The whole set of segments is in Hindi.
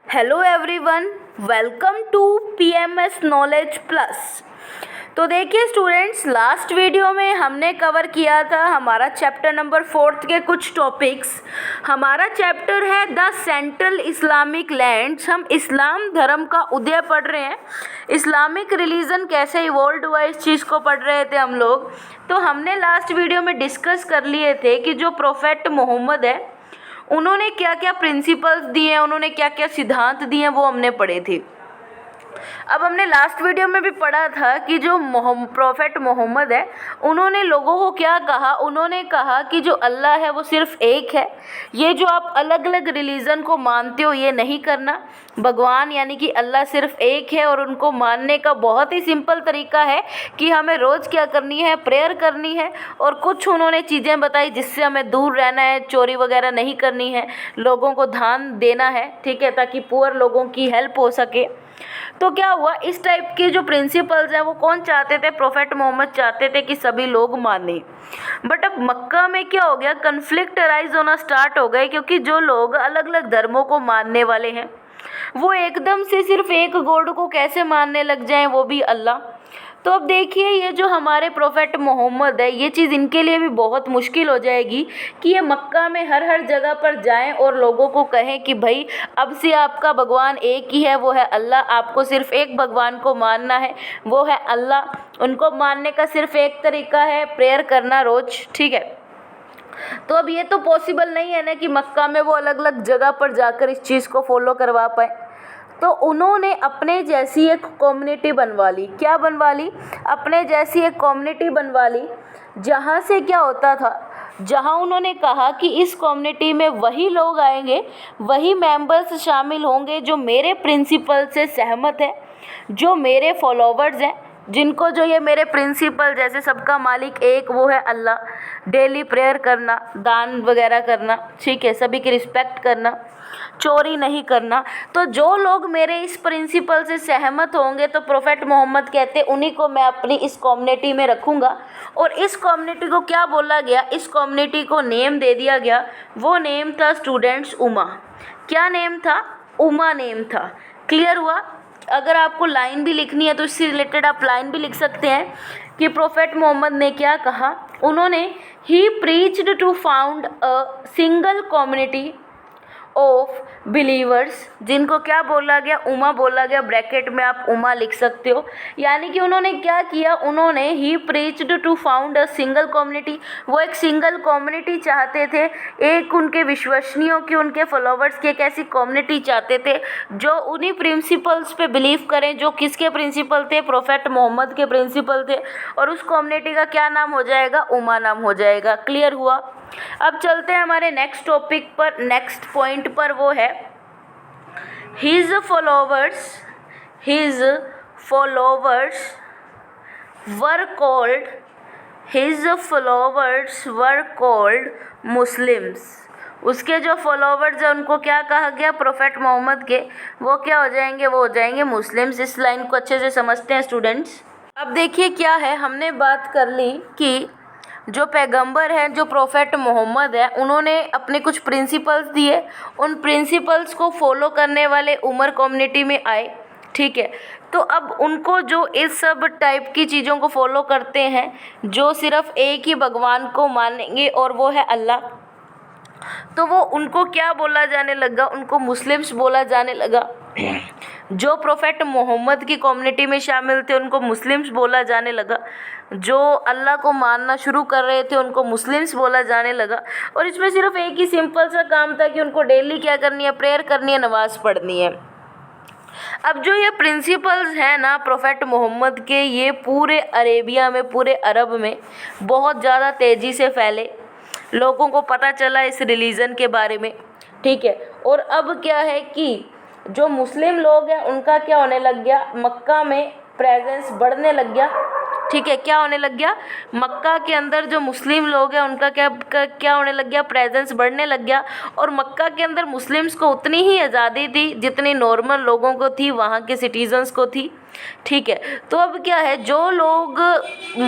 Hello everyone, welcome to PMS knowledge plus. तो देखिए स्टूडेंट्स, लास्ट वीडियो में हमने कवर किया था हमारा चैप्टर नंबर 4 के कुछ टॉपिक्स। हमारा चैप्टर है द सेंट्रल इस्लामिक लैंड्स। हम इस्लाम धर्म का उदय पढ़ रहे हैं, इस्लामिक रिलीजन कैसे इवॉल्व हुआ इस चीज़ को पढ़ रहे थे हम लोग। तो हमने लास्ट वीडियो में डिस्कस कर लिए थे कि जो प्रोफेट मोहम्मद है उन्होंने क्या क्या प्रिंसिपल्स दिए हैं, उन्होंने क्या क्या सिद्धांत दिए हैं, वो हमने पढ़े थे। अब हमने लास्ट वीडियो में भी पढ़ा था कि जो प्रोफेट मोहम्मद है उन्होंने लोगों को क्या कहा। उन्होंने कहा कि जो अल्लाह है वो सिर्फ एक है, ये जो आप अलग अलग रिलीजन को मानते हो ये नहीं करना। भगवान यानी कि अल्लाह सिर्फ एक है और उनको मानने का बहुत ही सिंपल तरीका है कि हमें रोज़ क्या करनी है, प्रेयर करनी है। और कुछ उन्होंने चीज़ें बताई जिससे हमें दूर रहना है, चोरी वगैरह नहीं करनी है, लोगों को दान देना है, ठीक है, ताकि पुअर लोगों की हेल्प हो सके। तो क्या हुआ, इस टाइप के जो प्रिंसिपल्स हैं वो कौन चाहते थे? प्रोफेट मोहम्मद चाहते थे कि सभी लोग माने। बट अब मक्का में क्या हो गया, कन्फ्लिक्ट अराइज होना स्टार्ट हो गए, क्योंकि जो लोग अलग अलग धर्मों को मानने वाले हैं वो एकदम से सिर्फ एक गॉड को कैसे मानने लग जाएं, वो भी अल्लाह। तो अब देखिए ये जो हमारे प्रोफेट मोहम्मद है, ये चीज़ इनके लिए भी बहुत मुश्किल हो जाएगी कि ये मक्का में हर हर जगह पर जाएं और लोगों को कहें कि भाई अब से आपका भगवान एक ही है, वो है अल्लाह, आपको सिर्फ एक भगवान को मानना है, वो है अल्लाह। उनको मानने का सिर्फ एक तरीका है, प्रेयर करना रोज़, ठीक है। तो अब ये तो पॉसिबल नहीं है ना कि मक्का में वो अलग अलग जगह पर जाकर इस चीज़ को फॉलो करवा पाए। तो उन्होंने अपने जैसी एक कम्युनिटी बनवा ली। क्या बनवा ली? अपने जैसी एक कम्युनिटी बनवा ली, जहाँ से क्या होता था, जहाँ उन्होंने कहा कि इस कम्युनिटी में वही लोग आएंगे, वही मेंबर्स शामिल होंगे जो मेरे प्रिंसिपल से सहमत है, जो मेरे फॉलोवर्स हैं, जिनको जो ये मेरे प्रिंसिपल जैसे सबका मालिक एक वो है अल्लाह, डेली प्रेयर करना, दान वगैरह करना, ठीक है, सभी की रिस्पेक्ट करना, चोरी नहीं करना। तो जो लोग मेरे इस प्रिंसिपल से सहमत होंगे, तो प्रोफेट मोहम्मद कहते उन्हीं को मैं अपनी इस कम्युनिटी में रखूँगा। और इस कम्युनिटी को क्या बोला गया, इस कम्युनिटी को नेम दे दिया गया। वो नेम था स्टूडेंट्स उमा। क्या नेम था? उमा नेम था। क्लियर हुआ? अगर आपको लाइन भी लिखनी है तो इससे रिलेटेड आप लाइन भी लिख सकते हैं कि प्रोफेट मोहम्मद ने क्या कहा। उन्होंने he preached to found a single community of believers, जिनको क्या बोला गया, उमा बोला गया, ब्रैकेट में आप उमा लिख सकते हो। यानी कि उन्होंने क्या किया, उन्होंने he preached to found a single community, वो एक सिंगल कम्युनिटी चाहते थे, एक उनके विश्वसनीयों की, उनके फॉलोवर्स की एक ऐसी कम्युनिटी चाहते थे जो उन्हीं प्रिंसिपल्स पे बिलीव करें। जो किसके प्रिंसिपल थे? प्रोफेट मोहम्मद के प्रिंसिपल थे। और उस कम्युनिटी का क्या नाम हो जाएगा? उमा नाम हो जाएगा। क्लियर हुआ? अब चलते हैं हमारे नेक्स्ट टॉपिक पर, नेक्स्ट पॉइंट पर। वो है his followers were called Muslims. उसके जो फॉलोवर्स हैं उनको क्या कहा गया? प्रोफेट मोहम्मद के, वो क्या हो जाएंगे? वो हो जाएंगे मुस्लिम्स। इस लाइन को अच्छे से समझते हैं स्टूडेंट्स। अब देखिए क्या है, हमने बात कर ली कि जो पैगंबर है, जो प्रोफेट मोहम्मद है, उन्होंने अपने कुछ प्रिंसिपल्स दिए। उन प्रिंसिपल्स को फॉलो करने वाले उमर कम्युनिटी में आए, ठीक है। तो अब उनको जो इस सब टाइप की चीज़ों को फॉलो करते हैं, जो सिर्फ एक ही भगवान को मानेंगे और वो है अल्लाह, तो वो उनको क्या बोला जाने लगा? उनको मुस्लिम्स बोला जाने लगा। जो प्रोफेट मोहम्मद की कम्युनिटी में शामिल थे उनको मुस्लिम्स बोला जाने लगा। जो अल्लाह को मानना शुरू कर रहे थे उनको मुस्लिम्स बोला जाने लगा। और इसमें सिर्फ एक ही सिंपल सा काम था कि उनको डेली क्या करनी है? प्रेयर करनी है, नमाज पढ़नी है। अब जो ये प्रिंसिपल्स हैं ना प्रोफेट मोहम्मद के, ये पूरे अरेबिया में, पूरे अरब में बहुत ज़्यादा तेज़ी से फैले। लोगों को पता चला इस रिलीजन के बारे में, ठीक है। और अब क्या है कि जो मुस्लिम लोग हैं उनका क्या होने लग गया, मक्का में प्रेजेंस बढ़ने लग गया, ठीक है। क्या होने लग गया? मक्का के अंदर जो मुस्लिम लोग हैं उनका क्या होने लग गया? प्रेजेंस बढ़ने लग गया। और मक्का के अंदर मुस्लिम्स को उतनी ही आज़ादी थी जितनी नॉर्मल लोगों को थी, वहाँ के सिटीजन्स को थी। ठीक है। तो अब क्या है, जो लोग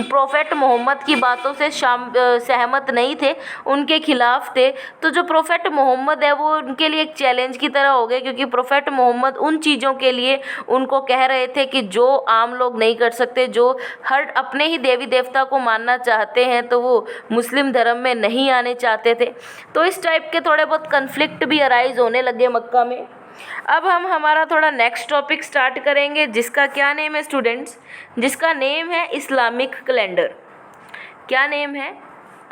प्रोफेट मोहम्मद की बातों से सहमत नहीं थे, उनके खिलाफ थे, तो जो प्रोफेट मोहम्मद है वो उनके लिए एक चैलेंज की तरह हो गए, क्योंकि प्रोफेट मोहम्मद उन चीज़ों के लिए उनको कह रहे थे कि जो आम लोग नहीं कर सकते, जो हर अपने ही देवी देवता को मानना चाहते हैं, तो वो मुस्लिम धर्म में नहीं आने चाहते थे। तो इस टाइप के थोड़े बहुत कन्फ्लिक्ट भी अराइज होने लगे मक्का में। अब हम हमारा थोड़ा नेक्स्ट टॉपिक स्टार्ट करेंगे, जिसका क्या नेम है स्टूडेंट्स, जिसका नेम है इस्लामिक कैलेंडर। क्या नेम है?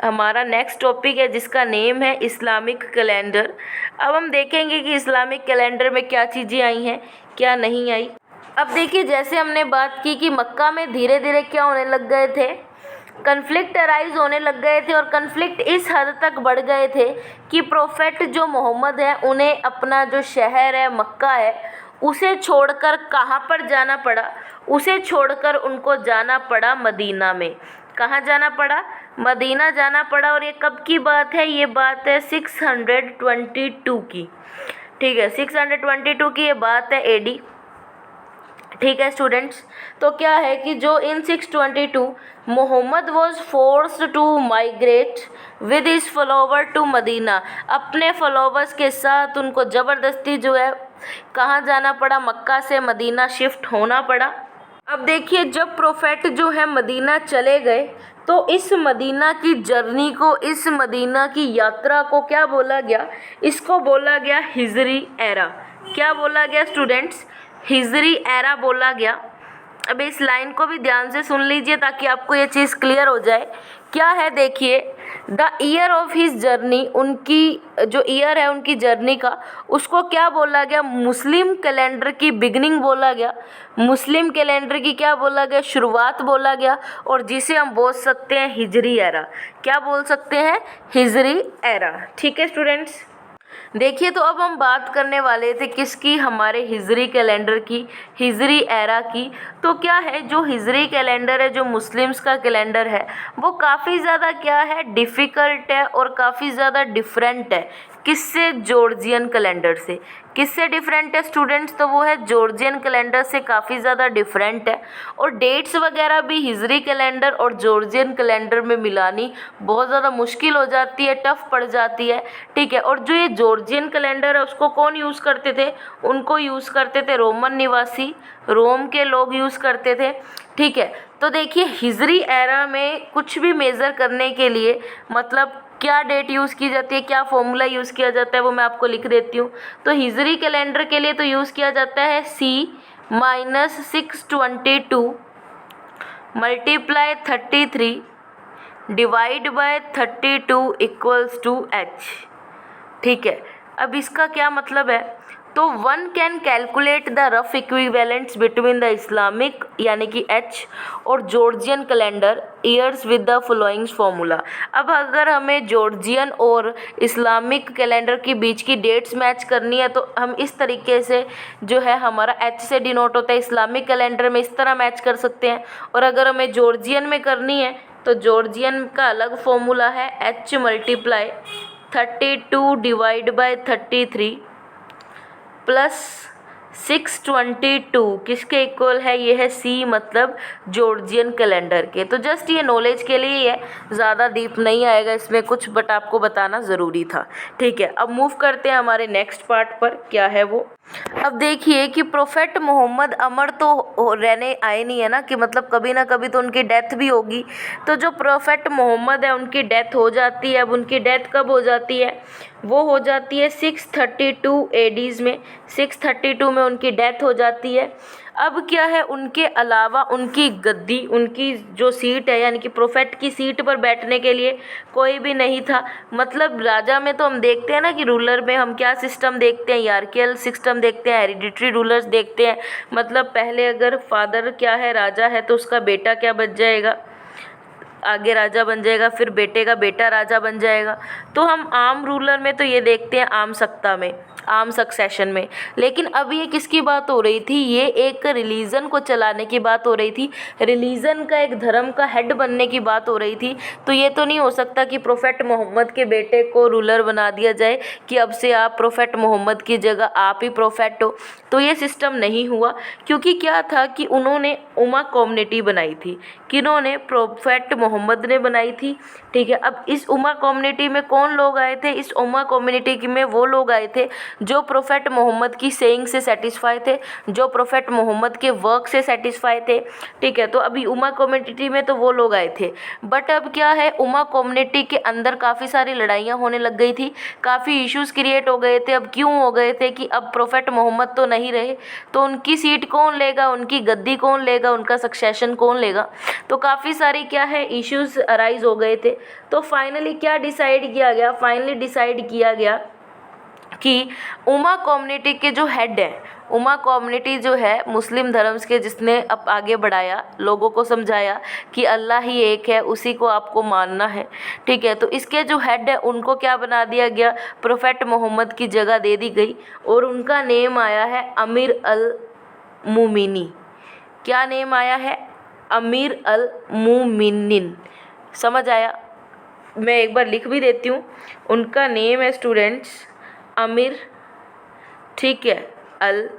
हमारा नेक्स्ट टॉपिक है जिसका नेम है इस्लामिक कैलेंडर। अब हम देखेंगे कि इस्लामिक कैलेंडर में क्या चीज़ें आई हैं, क्या नहीं आई। अब देखिए, जैसे हमने बात की कि मक्का में धीरे धीरे क्या होने लग गए थे, कन्फ्लिक्ट अराइज होने लग गए थे, और कन्फ्लिक्ट इस हद तक बढ़ गए थे कि प्रोफेट जो मोहम्मद है उन्हें अपना जो शहर है मक्का है उसे छोड़कर कहाँ पर जाना पड़ा, उसे छोड़कर उनको जाना पड़ा मदीना में। कहाँ जाना पड़ा? मदीना जाना पड़ा। और ये कब की बात है? ये बात है 622 की। ठीक है, 622 की ये बात है एडी। ठीक है स्टूडेंट्स, तो क्या है कि जो in 622 Muhammad was forced to migrate with his follower to Medina. अपने फॉलोवर्स के साथ उनको ज़बरदस्ती जो है कहाँ जाना पड़ा? मक्का से मदीना शिफ्ट होना पड़ा। अब देखिए, जब प्रोफेट जो है मदीना चले गए, तो इस मदीना की जर्नी को, इस मदीना की यात्रा को क्या बोला गया? इसको बोला गया हिजरी एरा। क्या बोला गया स्टूडेंट्स? हिजरी एरा बोला गया। अब इस लाइन को भी ध्यान से सुन लीजिए ताकि आपको ये चीज़ क्लियर हो जाए। क्या है, देखिए, the year of his journey, उनकी जो ईयर है उनकी जर्नी का, उसको क्या बोला गया? मुस्लिम कैलेंडर की बिगनिंग बोला गया। मुस्लिम कैलेंडर की क्या बोला गया? शुरुआत बोला गया। और जिसे हम बोल सकते हैं हिजरी एरा। क्या बोल सकते हैं? हिजरी एरा। ठीक है स्टूडेंट्स, देखिए, तो अब हम बात करने वाले थे किसकी? हमारे हिजरी कैलेंडर की, हिजरी एरा की। तो क्या है, जो हिजरी कैलेंडर है, जो मुस्लिम्स का कैलेंडर है, वो काफ़ी ज़्यादा क्या है? डिफ़िकल्ट है और काफ़ी ज़्यादा डिफरेंट है। किससे? जॉर्जियन कैलेंडर से। किससे डिफरेंट है स्टूडेंट्स? तो वो है जॉर्जियन कैलेंडर से काफ़ी ज़्यादा डिफरेंट है। और डेट्स वगैरह भी हिजरी कैलेंडर और जॉर्जियन कैलेंडर में मिलानी बहुत ज़्यादा मुश्किल हो जाती है, टफ पड़ जाती है। ठीक है, और जो ये जॉर्जियन कैलेंडर है उसको कौन यूज़ करते थे? उनको यूज़ करते थे रोमन निवासी, रोम के लोग यूज़ करते थे। ठीक है, तो देखिए, हिजरी एरा में कुछ भी मेज़र करने के लिए मतलब क्या डेट यूज़ की जाती है, क्या फॉर्मूला यूज़ किया जाता है, वो मैं आपको लिख देती हूँ। तो हिजरी कैलेंडर के लिए तो यूज़ किया जाता है C-622 multiply 33 divide by 32 equals to H। ठीक है, अब इसका क्या मतलब है? तो one can calculate the rough equivalents between the Islamic यानी कि H और जॉर्जियन calendar years with the following formula. अब अगर हमें जॉर्जियन और इस्लामिक कैलेंडर के बीच की डेट्स मैच करनी है तो हम इस तरीके से जो है, हमारा H से डिनोट होता है, इस्लामिक कैलेंडर में इस तरह मैच कर सकते हैं। और अगर हमें जॉर्जियन में करनी है तो जॉर्जियन का अलग फॉर्मूला है H multiply 32 divide by 33 plus 622 किसके इक्वल है? ये है C, मतलब जॉर्जियन कैलेंडर के। तो जस्ट ये नॉलेज के लिए है, ज़्यादा डीप नहीं आएगा इसमें कुछ, बट आपको बताना ज़रूरी था। ठीक है, अब मूव करते हैं हमारे नेक्स्ट पार्ट पर। क्या है वो? अब देखिए कि प्रोफेट मोहम्मद अमर तो रहने आए नहीं है ना, कि मतलब कभी ना कभी तो उनकी डेथ भी होगी। तो जो प्रोफेट मोहम्मद है उनकी डेथ हो जाती है। अब उनकी डेथ कब हो जाती है? वो हो जाती है 632 एडीज़ में। 632 में उनकी डेथ हो जाती है। अब क्या है, उनके अलावा उनकी गद्दी, उनकी जो सीट है यानी कि प्रोफेट की सीट पर बैठने के लिए कोई भी नहीं था। मतलब राजा में तो हम देखते हैं ना कि रूलर में हम क्या सिस्टम देखते हैं? हियरार्कियल सिस्टम देखते हैं, हेरिडिटरी रूलर्स देखते हैं। मतलब पहले अगर फादर क्या है, राजा है, तो उसका बेटा क्या बच जाएगा? आगे राजा बन जाएगा, फिर बेटे का बेटा राजा बन जाएगा। तो हम आम रूलर में तो ये देखते हैं, आम सत्ता में, आम सक्सेशन में। लेकिन अब ये किसकी बात हो रही थी, ये एक रिलीजन को चलाने की बात हो रही थी, रिलीजन का, एक धर्म का हेड बनने की बात हो रही थी। तो ये तो नहीं हो सकता कि प्रोफेट मोहम्मद के बेटे को रूलर बना दिया जाए कि अब से आप प्रोफेट मोहम्मद की जगह आप ही प्रोफेट हो। तो ये सिस्टम नहीं हुआ, क्योंकि क्या था कि उन्होंने उमा कम्युनिटी बनाई थी। किन्होंने? प्रोफेट मोहम्मद ने बनाई थी। ठीक है, अब इस उमा कम्युनिटी में कौन लोग आए थे? इस उमा कम्युनिटी में वो लोग आए थे जो प्रोफेट मोहम्मद की सेइंग से सेटिस्फाई थे, जो प्रोफेट मोहम्मद के वर्क से सेटिस्फाई थे। ठीक है, तो अभी उमा कम्युनिटी में तो वो लोग आए थे। बट अब क्या है, उमा कम्युनिटी के अंदर काफ़ी सारी लड़ाइयाँ होने लग गई थी, काफ़ी इश्यूज़ क्रिएट हो गए थे। अब क्यों हो गए थे कि अब प्रोफेट मोहम्मद तो नहीं रहे, तो उनकी सीट कौन लेगा, उनकी गद्दी कौन लेगा, उनका सक्सेशन कौन लेगा। तो काफ़ी सारी क्या है इश्यूज़ अराइज हो गए थे। तो फाइनली क्या डिसाइड किया गया? फाइनली डिसाइड किया गया कि उमा कम्युनिटी के जो हेड है, उमा कम्युनिटी जो है मुस्लिम धर्म के, जिसने अब आगे बढ़ाया, लोगों को समझाया कि अल्लाह ही एक है, उसी को आपको मानना है। ठीक है, तो इसके जो हेड है उनको क्या बना दिया गया? प्रोफेट मोहम्मद की जगह दे दी गई और उनका नेम आया है अमीर अल मोमिनी। क्या नेम आया है? अमीर अल मोमिनीन। समझ आया? मैं एक बार लिख भी देती हूँ। उनका नेम है स्टूडेंट्स अमीर, ठीक है, अल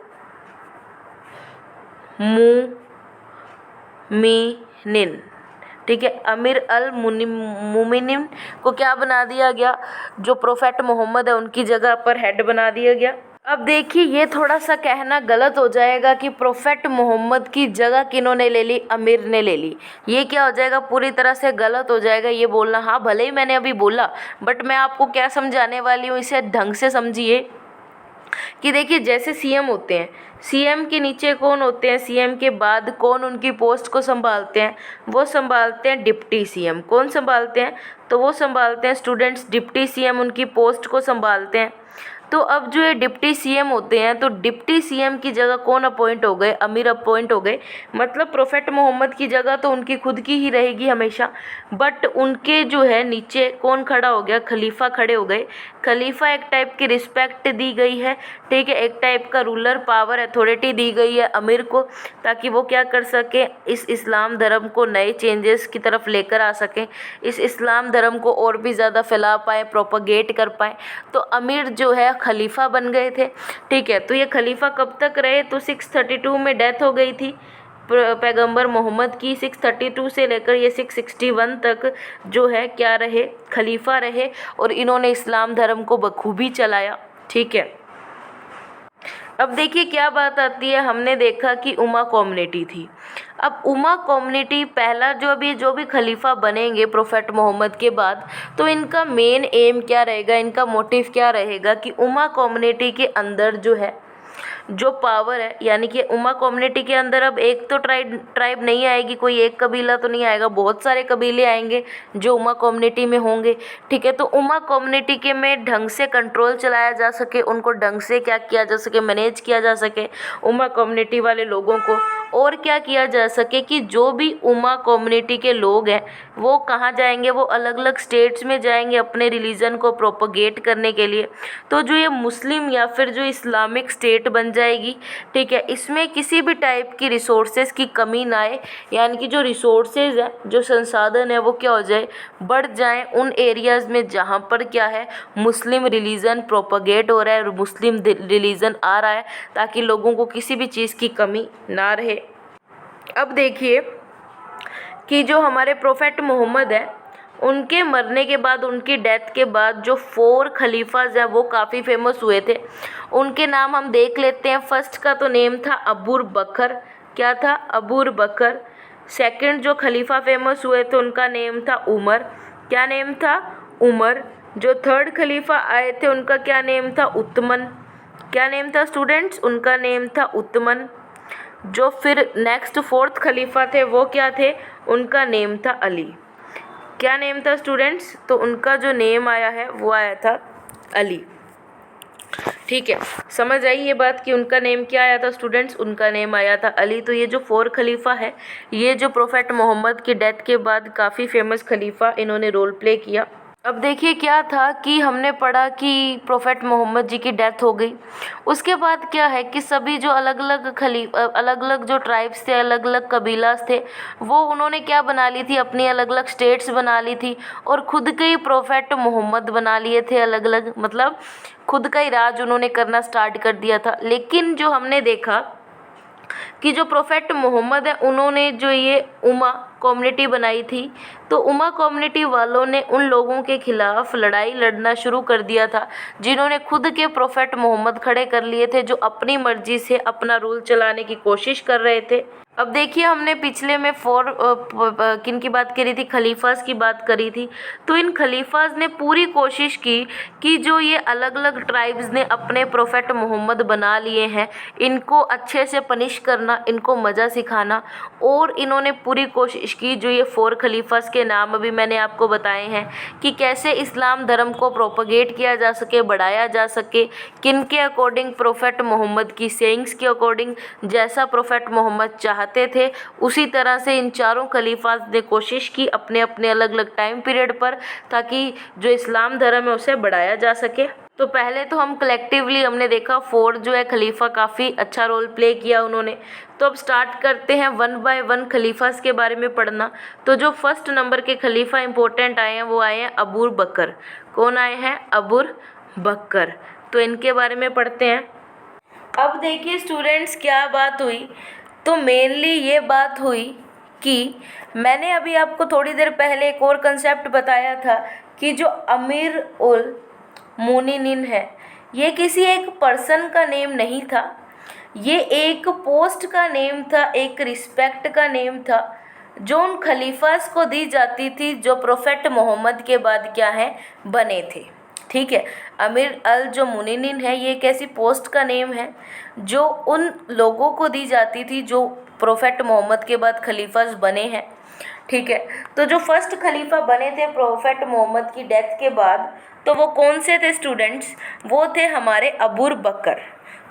मुमिनिन। ठीक है, अमीर अल मुमिनिन को क्या बना दिया गया? जो प्रोफेट मोहम्मद है उनकी जगह पर हेड बना दिया गया। अब देखिए, ये थोड़ा सा कहना गलत हो जाएगा कि प्रोफेट मोहम्मद की जगह किन्होंने ले ली? अमीर ने ले ली। ये क्या हो जाएगा? पूरी तरह से गलत हो जाएगा ये बोलना। हाँ, भले ही मैंने अभी बोला, बट मैं आपको क्या समझाने वाली हूँ, इसे ढंग से समझिए। कि देखिए, जैसे सीएम होते हैं, सीएम के नीचे कौन होते हैं, सीएम के बाद कौन उनकी पोस्ट को संभालते हैं? वो संभालते हैं डिप्टी सीएम। कौन संभालते हैं? तो वो संभालते हैं स्टूडेंट्स, डिप्टी सीएम उनकी पोस्ट को संभालते हैं। तो अब जो ये डिप्टी सीएम होते हैं, तो डिप्टी सीएम की जगह कौन अपॉइंट हो गए? अमीर अपॉइंट हो गए। मतलब प्रोफेट मोहम्मद की जगह तो उनकी खुद की ही रहेगी हमेशा, बट उनके जो है नीचे कौन खड़ा हो गया? खलीफा खड़े हो गए। खलीफा एक टाइप की रिस्पेक्ट दी गई है, ठीक है, एक टाइप का रूलर पावर अथॉरिटी दी गई है अमीर को, ताकि वो क्या कर सके, इस इस्लाम धर्म को नए चेंजेस की तरफ लेकर आ सकें, इस इस्लाम धर्म को और भी ज़्यादा फैला पाएँ, प्रोपगेट कर पाएँ। तो अमीर जो है खलीफा बन गए थे। ठीक है, तो ये खलीफा कब तक रहे? तो 632 में डेथ हो गई थी पैगंबर मोहम्मद की। 632 से लेकर ये 661 तक जो है क्या रहे? खलीफा रहे, और इन्होंने इस्लाम धर्म को बखूबी चलाया। ठीक है, अब देखिए क्या बात आती है। हमने देखा कि उमा कम्युनिटी थी। अब उमा कम्युनिटी पहला जो भी खलीफा बनेंगे प्रोफेट मोहम्मद के बाद, तो इनका मेन एम क्या रहेगा, इनका मोटिव क्या रहेगा कि उमा कम्युनिटी के अंदर जो है जो पावर है, यानी कि उमा कम्युनिटी के अंदर अब एक तो ट्राइब नहीं आएगी, कोई एक कबीला तो नहीं आएगा, बहुत सारे कबीले आएंगे जो उमा कम्युनिटी में होंगे। ठीक है, तो उमा कम्युनिटी के में ढंग से कंट्रोल चलाया जा सके, उनको ढंग से क्या किया जा सके, मैनेज किया जा सके उमा कम्युनिटी वाले लोगों को। और क्या किया जा सके कि जो भी उमा कम्युनिटी के लोग हैं वो कहाँ जाएंगे? वो अलग अलग स्टेट्स में जाएंगे अपने रिलीजन को प्रोपगेट करने के लिए। तो जो ये मुस्लिम या फिर जो इस्लामिक स्टेट बन जाएगी, ठीक है, इसमें किसी भी टाइप की रिसोर्सेज की कमी ना आए, यानी कि जो रिसोर्सेज है, जो संसाधन है, वो क्या हो जाए? बढ़ जाएं उन एरियाज़ में जहाँ पर क्या है, मुस्लिम रिलीजन प्रोपगेट हो रहा है और मुस्लिम रिलीजन आ रहा है, ताकि लोगों को किसी भी चीज़ की कमी ना रहे। अब देखिए कि जो हमारे प्रोफेट मोहम्मद है, उनके मरने के बाद, उनकी डेथ के बाद जो 4 खलीफाज हैं वो काफ़ी फेमस हुए थे। उनके नाम हम देख लेते हैं। फर्स्ट का तो नेम था अबूर बकर। क्या था? अबूर बकर। सेकंड जो खलीफा फेमस हुए थे उनका नेम था उमर। क्या नेम था? उमर। जो थर्ड खलीफा आए थे उनका क्या नेम था? उतमन। क्या नेम था स्टूडेंट्स? उनका नेम था उतमन। जो फिर नेक्स्ट 4th खलीफा थे वो क्या थे? उनका नेम था अली। क्या नेम था स्टूडेंट्स? तो उनका जो नेम आया है वो आया था अली। ठीक है, समझ आई ये बात कि उनका नेम क्या आया था स्टूडेंट्स? उनका नेम आया था अली। तो ये जो 4 खलीफा है, ये जो प्रोफेट मोहम्मद की डेथ के बाद काफ़ी फेमस खलीफा इन्होंने रोल प्ले किया। अब देखिए क्या था कि हमने पढ़ा कि प्रोफेट मोहम्मद जी की डेथ हो गई। उसके बाद क्या है कि सभी जो अलग अलग जो ट्राइब्स थे, अलग अलग कबीलास थे, वो उन्होंने क्या बना ली थी, अपनी अलग अलग स्टेट्स बना ली थी और खुद के ही प्रोफेट मोहम्मद बना लिए थे अलग अलग, मतलब खुद का ही राज उन्होंने करना स्टार्ट कर दिया था। लेकिन जो हमने देखा कि जो प्रोफेट मोहम्मद है, उन्होंने जो ये उमा कम्युनिटी बनाई थी, तो उमा कम्युनिटी वालों ने उन लोगों के खिलाफ लड़ाई लड़ना शुरू कर दिया था जिन्होंने खुद के प्रोफेट मोहम्मद खड़े कर लिए थे, जो अपनी मर्जी से अपना रूल चलाने की कोशिश कर रहे थे। अब देखिए हमने पिछले में 4 किन की बात करी थी, खलीफास की बात करी थी। तो इन खलीफास ने पूरी कोशिश की कि जो ये अलग अलग ट्राइब्स ने अपने प्रोफेट मोहम्मद बना लिए हैं, इनको अच्छे से पनिश करना, इनको मज़ा सिखाना। और इन्होंने पूरी कोशिश की, जो ये 4 खलीफास के नाम अभी मैंने आपको बताए हैं, कि कैसे इस्लाम धर्म को प्रोपगेट किया जा सके, बढ़ाया जा सके, किन के अकॉर्डिंग, प्रोफेट मोहम्मद की सेइंग्स के अकॉर्डिंग, जैसा प्रोफेट मोहम्मद चाहते थे उसी तरह से इन चारों खलीफा ने कोशिश की अपने अपने अलग अलग टाइम पीरियड पर, ताकि जो इस्लाम धर्म है उसे बढ़ाया जा सके। तो पहले तो हम कलेक्टिवली हमने देखा 4 जो है खलीफा काफ़ी अच्छा रोल प्ले किया उन्होंने। तो अब स्टार्ट करते हैं 1 बाय 1 खलीफास के बारे में पढ़ना। तो जो फर्स्ट नंबर के खलीफा इंपॉर्टेंट आए हैं वो आए हैं अबू बकर। कौन आए हैं? अबू बकर। तो इनके बारे में पढ़ते हैं। अब देखिए स्टूडेंट्स क्या बात हुई, तो मेनली ये बात हुई कि मैंने अभी आपको थोड़ी देर पहले एक और कंसेप्ट बताया था कि जो अमीर उल मोमिनीन है, ये किसी एक पर्सन का नेम नहीं था, ये एक पोस्ट का नेम था, एक रिस्पेक्ट का नेम था जो उन खलीफास को दी जाती थी जो प्रोफेट मोहम्मद के बाद क्या है, बने थे। ठीक है, अमीर अल जो मोमिनीन है, ये एक ऐसी पोस्ट का नेम है जो उन लोगों को दी जाती थी जो प्रोफेट मोहम्मद के बाद खलीफास बने हैं। ठीक है, तो जो फर्स्ट खलीफा बने थे प्रोफेट मोहम्मद की डेथ के बाद, तो वो कौन से थे स्टूडेंट्स? वो थे हमारे अबू बकर।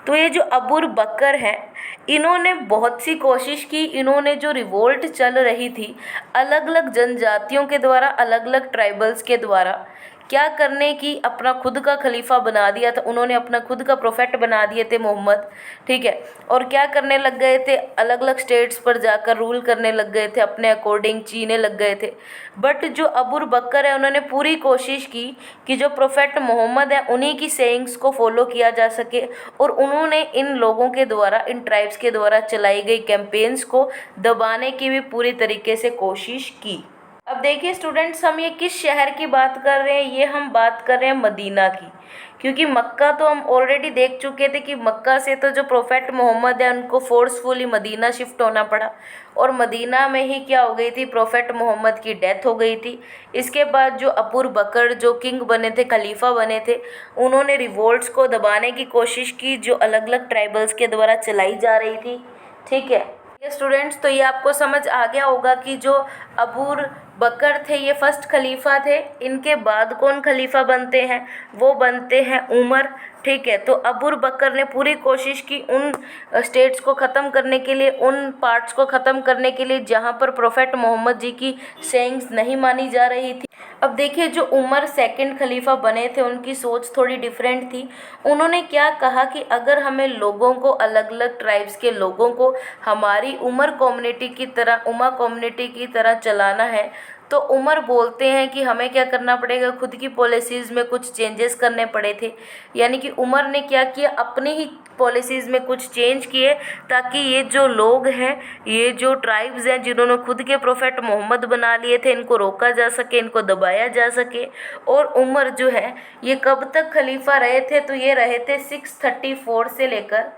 तो ये जो अबू बकर हैं, इन्होंने बहुत सी कोशिश की, इन्होंने जो रिवोल्ट चल रही थी अलग अलग जनजातियों के द्वारा, अलग अलग ट्राइबल्स के द्वारा, क्या करने की, अपना खुद का खलीफा बना दिया था उन्होंने, अपना खुद का प्रोफेट बना दिए थे मोहम्मद। ठीक है, और क्या करने लग गए थे, अलग अलग स्टेट्स पर जाकर रूल करने लग गए थे, अपने अकॉर्डिंग जीने लग गए थे। बट जो अबू बकर है, उन्होंने पूरी कोशिश की कि जो प्रोफेट मोहम्मद है उन्हीं की सेइंग्स को फॉलो किया जा सके, और उन्होंने इन लोगों के द्वारा, इन ट्राइब्स के द्वारा चलाई गई कैंपेन्स को दबाने की भी पूरी तरीके से कोशिश की। अब देखिए स्टूडेंट्स, हम ये किस शहर की बात कर रहे हैं? ये हम बात कर रहे हैं मदीना की, क्योंकि मक्का तो हम ऑलरेडी देख चुके थे कि मक्का से तो जो प्रोफेट मोहम्मद है उनको फोर्सफुली मदीना शिफ्ट होना पड़ा, और मदीना में ही क्या हो गई थी, प्रोफेट मोहम्मद की डेथ हो गई थी। इसके बाद जो अबू बकर जो किंग बने थे, खलीफा बने थे, उन्होंने रिवोल्ट्स को दबाने की कोशिश की जो अलग अलग ट्राइबल्स के द्वारा चलाई जा रही थी। ठीक है स्टूडेंट्स, तो ये आपको समझ आ गया होगा कि जो अबू बकर थे ये फर्स्ट खलीफा थे। इनके बाद कौन खलीफा बनते हैं? वो बनते हैं उमर। ठीक है, तो अबू बकर ने पूरी कोशिश की उन स्टेट्स को ख़त्म करने के लिए, उन पार्ट्स को ख़त्म करने के लिए जहाँ पर प्रोफेट मोहम्मद जी की सेइंग्स नहीं मानी जा रही थी। अब देखिए जो उमर सेकंड खलीफा बने थे, उनकी सोच थोड़ी डिफरेंट थी। उन्होंने क्या कहा कि अगर हमें लोगों को, अलग अलग ट्राइब्स के लोगों को हमारी उमर कम्युनिटी की तरह, उमा कम्युनिटी की तरह चलाना है, तो उमर बोलते हैं कि हमें क्या करना पड़ेगा, खुद की पॉलिसीज़ में कुछ चेंजेस करने पड़े थे। यानी कि उमर ने क्या किया, अपनी ही पॉलिसीज़ में कुछ चेंज किए, ताकि ये जो लोग हैं, ये जो ट्राइब्स हैं जिन्होंने खुद के प्रोफेट मोहम्मद बना लिए थे, इनको रोका जा सके, इनको दबाया जा सके। और उमर जो है ये कब तक खलीफा रहे थे? तो ये रहे थे 634 से लेकर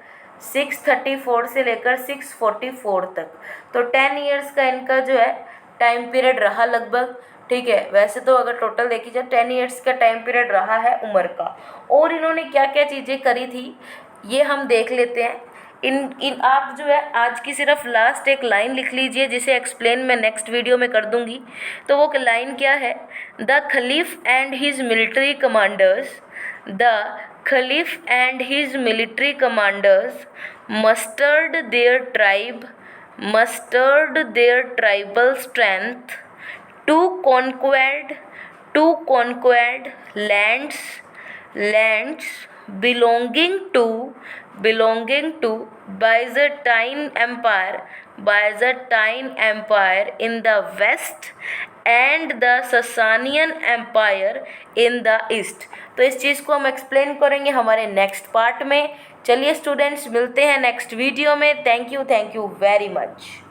644 तक। तो 10 ईयर्स का इनका जो है टाइम पीरियड रहा लगभग। ठीक है, वैसे तो अगर टोटल देखी जाए 10 ईयर्स का टाइम पीरियड रहा है उमर का। और इन्होंने क्या क्या चीज़ें करी थी ये हम देख लेते हैं। इन आप जो है आज की सिर्फ लास्ट एक लाइन लिख लीजिए, जिसे एक्सप्लेन मैं नेक्स्ट वीडियो में कर दूंगी। तो वो लाइन क्या है? The खलीफ and his military commanders, the Khalif and his military commanders mustered their tribal strength to conquer lands belonging to Byzantine Empire in the west and the Sasanian Empire in the east। तो इस चीज़ को हम एक्सप्लेन करेंगे हमारे नेक्स्ट पार्ट में। चलिए स्टूडेंट्स, मिलते हैं नेक्स्ट वीडियो में। Thank you very much.